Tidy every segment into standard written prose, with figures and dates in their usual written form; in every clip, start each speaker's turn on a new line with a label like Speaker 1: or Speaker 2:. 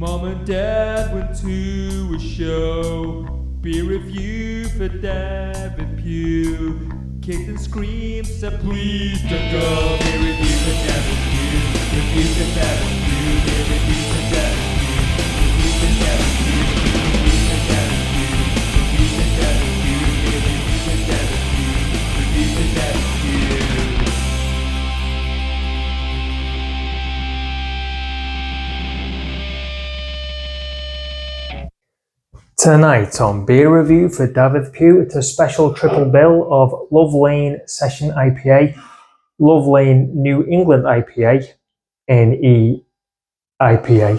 Speaker 1: Mom and Dad went to a show. Beer review for David Pugh. Kicked and screamed, said please don't go. Beer review for David Pugh. Review for David Pugh. Beer review for David Pugh. Review for David Pugh. Review for David Pugh. Review for David Pugh. Beer review for David Pugh. Review for David Pugh.
Speaker 2: Tonight on Beer Review for Dafydd Pugh, it's a special triple bill of Love Lane Session IPA, Love Lane New England IPA, NE IPA,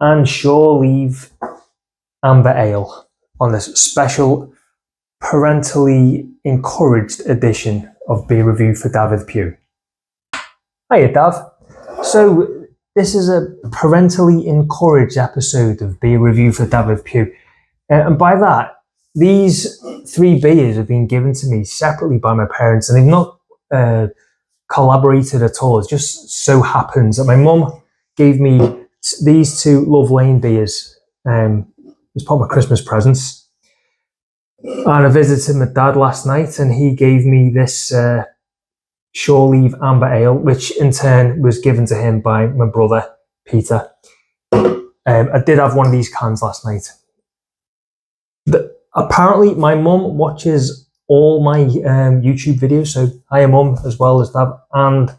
Speaker 2: and Shore Leave Amber Ale on this special parentally encouraged edition of Beer Review for Dafydd Pugh. Hiya, Dav. So this is a parentally encouraged episode of Beer Review for Dafydd Pugh. And by that, these 3 beers have been given to me separately by my parents, and they've not collaborated at all. It just so happens that my mum gave me these 2 Love Lane beers as part of my Christmas presents. And I visited my dad last night, and he gave me this Shore Leave Amber Ale, which in turn was given to him by my brother, Peter. I did have one of these cans last night. Apparently, my mum watches all my YouTube videos, so hi mum as well as Dad. And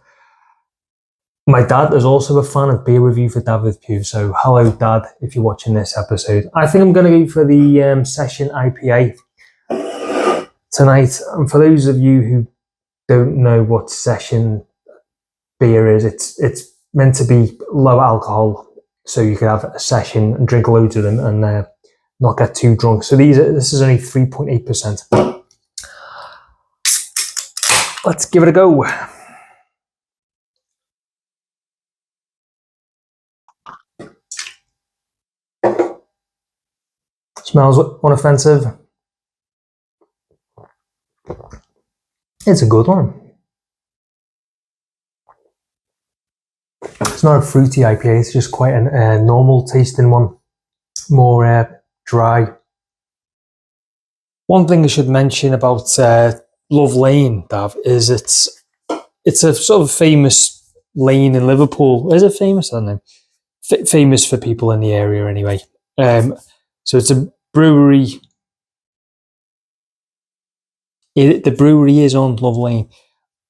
Speaker 2: my dad is also a fan of Beer Review for Dafydd Pugh, so hello Dad if you're watching this episode. I think I'm going to go for the Session IPA tonight. And for those of you who don't know what Session beer is, it's meant to be low alcohol, so you could have a session and drink loads of them and not get too drunk. So this is only 3.8%. Let's give it a go. Smells unoffensive. It's a good one. It's not a fruity IPA, it's just quite a normal tasting one. More dry. One thing I should mention about Love Lane, Dav, is it's a sort of famous lane in Liverpool. Is it famous? I don't know. Famous for people in the area anyway. So it's a brewery. The brewery is on Love Lane.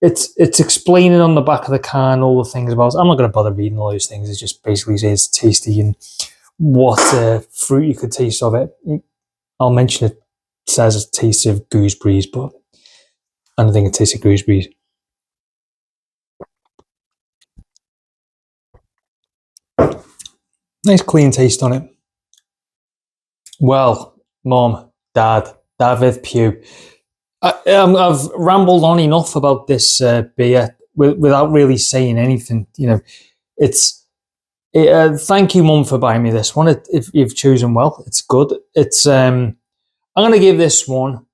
Speaker 2: It's explaining on the back of the can all the things about it. I'm not going to bother reading all those things. It just basically says it's tasty and what fruit you could taste of it. I'll mention it says it tastes of gooseberries, but I don't think it tastes of gooseberries. Nice clean taste on it. Well, Mom, Dad, Dafydd Pugh, I've rambled on enough about this beer without really saying anything. You know, thank you, Mum, for buying me this one. If you've chosen well, it's good. It's I'm going to give this one.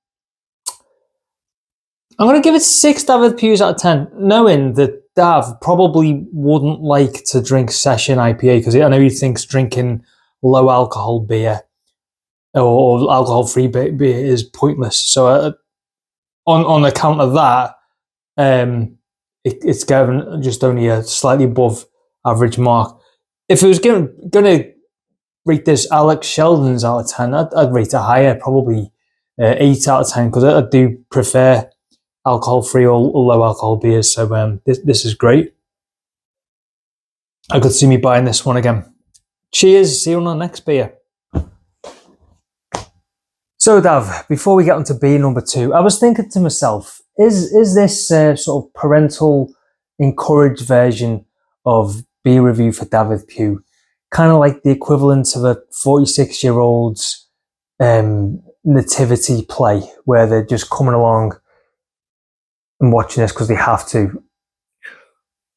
Speaker 2: I'm going to give it 6 Dafydd Pughs out of 10, knowing that Dav probably wouldn't like to drink Session IPA because I know he thinks drinking low alcohol beer or alcohol free beer is pointless. So on account of that, it's given just only a slightly above average mark. If it was going to rate this Alex Sheldon's out of 10, I'd rate it higher, probably 8 out of 10, because I do prefer alcohol-free or low alcohol beers. So this is great. I could see me buying this one again. Cheers. See you on the next beer. So Dav, before we get on to beer number 2, I was thinking to myself, is this sort of parental encouraged version of Beer Review for Dafydd Pugh kind of like the equivalent of a 46-year-old's nativity play, where they're just coming along and watching this because they have to?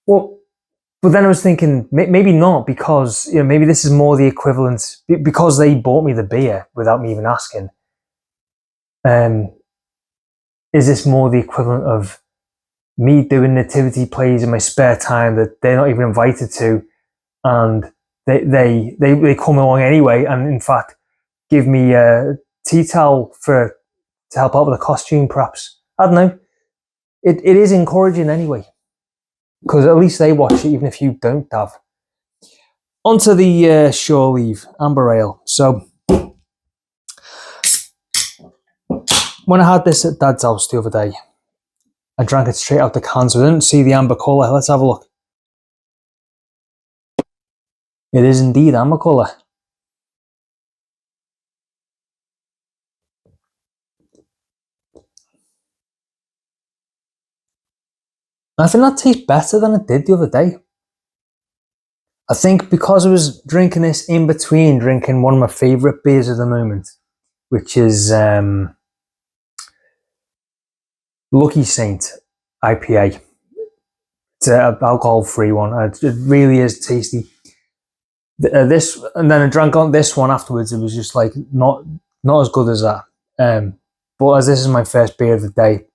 Speaker 2: Well, but then I was thinking, maybe not, because maybe this is more the equivalent, because they bought me the beer without me even asking. Is this more the equivalent of me doing nativity plays in my spare time that they're not even invited to, and they come along anyway, and in fact give me a tea towel to help out with the costume. Perhaps I don't know. It is encouraging anyway, because at least they watch it, even if you don't, Dav. Onto the shore leave amber ale. So when I had this at Dad's house the other day, I drank it straight out the can, so I didn't see the amber colour. Let's have a look. It is indeed amber colour. I think that tastes better than it did the other day. I think because I was drinking this in between drinking one of my favourite beers at the moment, which is Lucky Saint IPA. It's an alcohol-free one. It really is tasty. This, and then I drank on this one afterwards. It was just like not as good as that. But as this is my first beer of the day,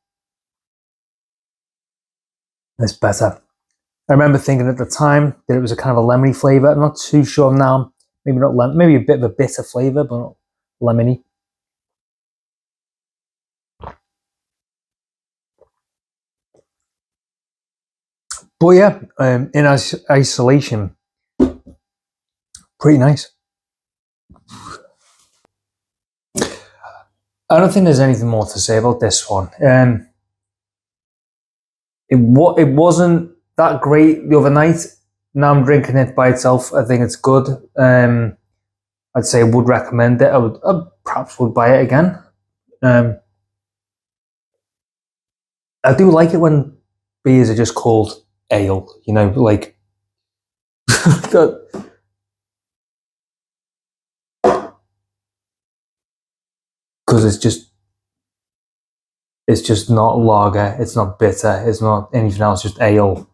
Speaker 2: it's better. I remember thinking at the time that it was a kind of a lemony flavour. I'm not too sure now. Maybe not lemon. Maybe a bit of a bitter flavour, but not lemony. But yeah, in isolation, pretty nice. I don't think there's anything more to say about this one. It wasn't that great the other night. Now I'm drinking it by itself. I think it's good. I'd say I would recommend it. I perhaps would buy it again. I do like it when beers are just called ale, you know, like because it's just not lager, it's not bitter, it's not anything else, just ale.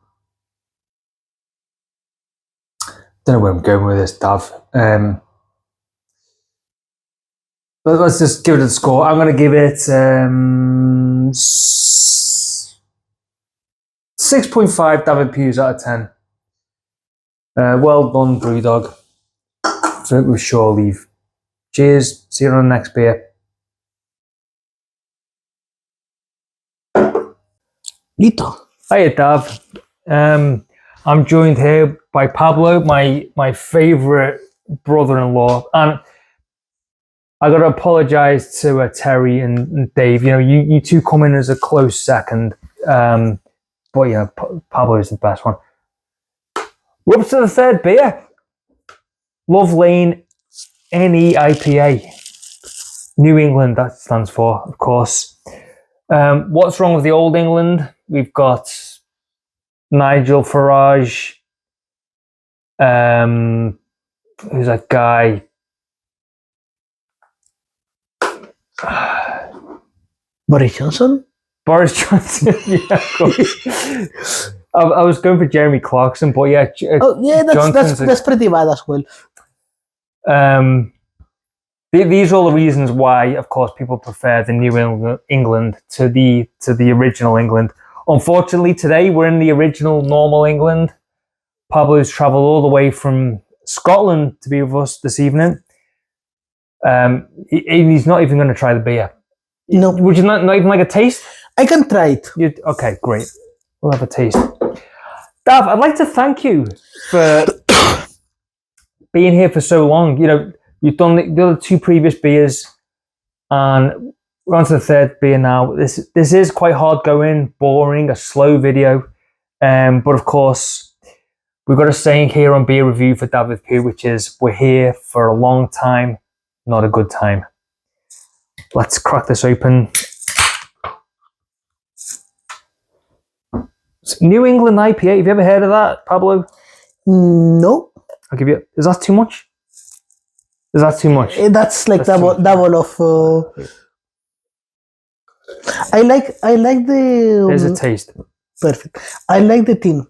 Speaker 2: Don't know where I'm going with this, Dav. But let's just give it a score. I'm going to give it 6.5 David Pews out of 10. Well done, Brewdog. Drink with shore leave. Cheers. See you on the next beer.
Speaker 3: Lito.
Speaker 2: Hiya, Dav. I'm joined here by Pablo, my favourite brother-in-law, and I got to apologise to Terry and Dave. You know, you two come in as a close second, but yeah, Pablo is the best one. We're up to the third beer. Love Lane NE IPA. New England, that stands for, of course. What's wrong with the Old England? We've got Nigel Farage. Who's that guy?
Speaker 3: Boris Johnson?
Speaker 2: Boris Johnson, yeah, of course. I was going for Jeremy Clarkson, but yeah.
Speaker 3: That's pretty bad as well.
Speaker 2: These are all the reasons why, of course, people prefer the New England to the original England. Unfortunately, today we're in the original normal England. Pablo's travelled all the way from Scotland to be with us this evening. He's not even going to try the beer.
Speaker 3: No.
Speaker 2: Would you not even like a taste?
Speaker 3: I can try it.
Speaker 2: Okay, great. We'll have a taste. Dav, I'd like to thank you for being here for so long. You know, you've done the other two previous beers, and we're on to the third beer now. This is quite hard going, boring, a slow video. But of course, we've got a saying here on Beer Review for Dafydd, which is, we're here for a long time, not a good time. Let's crack this open. It's New England IPA. Have you ever heard of that, Pablo?
Speaker 3: No.
Speaker 2: I'll give you. Is that too much? Is that too much?
Speaker 3: That's like double of. I like the.
Speaker 2: There's a taste.
Speaker 3: Perfect. I like the tin,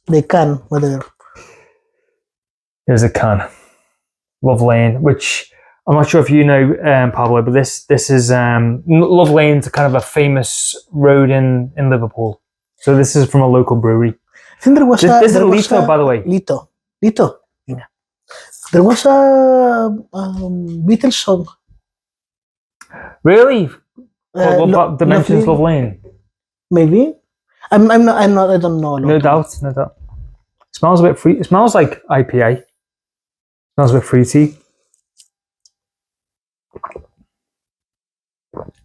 Speaker 3: the can, whatever.
Speaker 2: Here's a can. Love Lane, which I'm not sure if you know, Pablo, but this is Love Lane's kind of a famous road in Liverpool. So this is from a local brewery.
Speaker 3: I think there was
Speaker 2: this is Lito, by the way.
Speaker 3: Lito. Yeah. There was a Beatles song.
Speaker 2: Really? What
Speaker 3: Lo-
Speaker 2: about Dimensions
Speaker 3: Lovely-
Speaker 2: Love Lane?
Speaker 3: Maybe. I'm not. I don't know a lot.
Speaker 2: No doubt. Smells a bit fruity. It smells like IPA. Smells a bit fruity.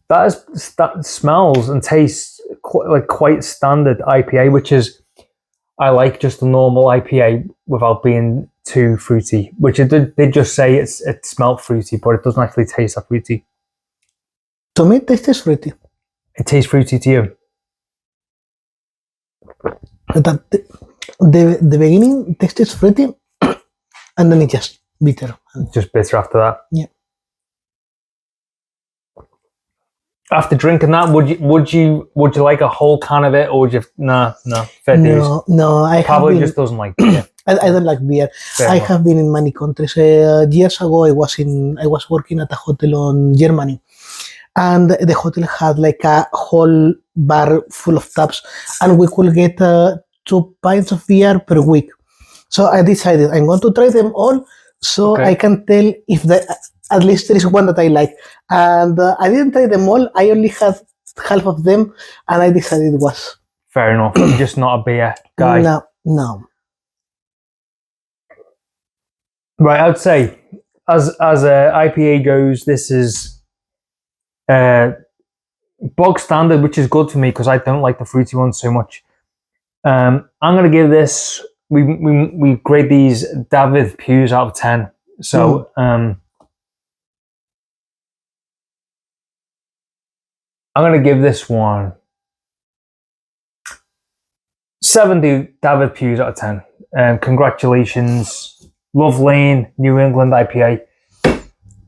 Speaker 2: That smells and tastes quite standard IPA, which is I like just a normal IPA without being too fruity. Which it did just say it smelled fruity, but it doesn't actually taste that fruity.
Speaker 3: To me, it tastes fruity.
Speaker 2: It tastes fruity to you.
Speaker 3: The beginning tastes fruity, and then it's just bitter.
Speaker 2: Just bitter after that.
Speaker 3: Yeah.
Speaker 2: After drinking that, would you like a whole can of it, or would you? No, fair dues.
Speaker 3: No. I
Speaker 2: Probably
Speaker 3: have
Speaker 2: just doesn't like beer.
Speaker 3: I don't like beer.
Speaker 2: Fair
Speaker 3: I
Speaker 2: enough.
Speaker 3: have been in many countries. Years ago, I was working at a hotel on Germany, and the hotel had like a whole bar full of taps, and we could get 2 pints of beer per week. So I decided I'm going to try them all, so
Speaker 2: Okay.
Speaker 3: I can tell if at least there is one that I like. And I didn't try them all. I only had half of them, and I decided it was
Speaker 2: Fair enough. I'm just not a beer guy.
Speaker 3: no.
Speaker 2: Right, I'd say as IPA goes, this is bog standard, which is good for me because I don't like the fruity ones so much. I'm gonna give this. We grade these Dafydd pews out of 10. So I'm gonna give this one 70 Dafydd pews out of 10. Congratulations, Love Lane New England IPA.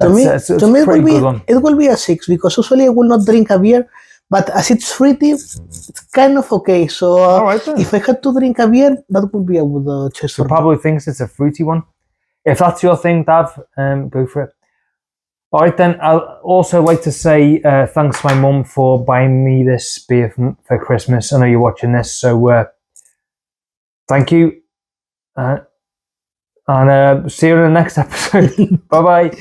Speaker 3: To me,
Speaker 2: It's
Speaker 3: to me
Speaker 2: a pretty good one.
Speaker 3: it will be a 6 because usually I will not drink a beer, but as it's fruity, it's kind of okay. So
Speaker 2: All right then.
Speaker 3: if I had to drink a beer, that would be a good choice
Speaker 2: So
Speaker 3: for me.
Speaker 2: probably thinks it's a fruity one. If that's your thing, Dav, go for it. All right then. I'd also like to say thanks to my mum for buying me this beer for Christmas. I know you're watching this, so thank you. And see you in the next episode. Bye bye.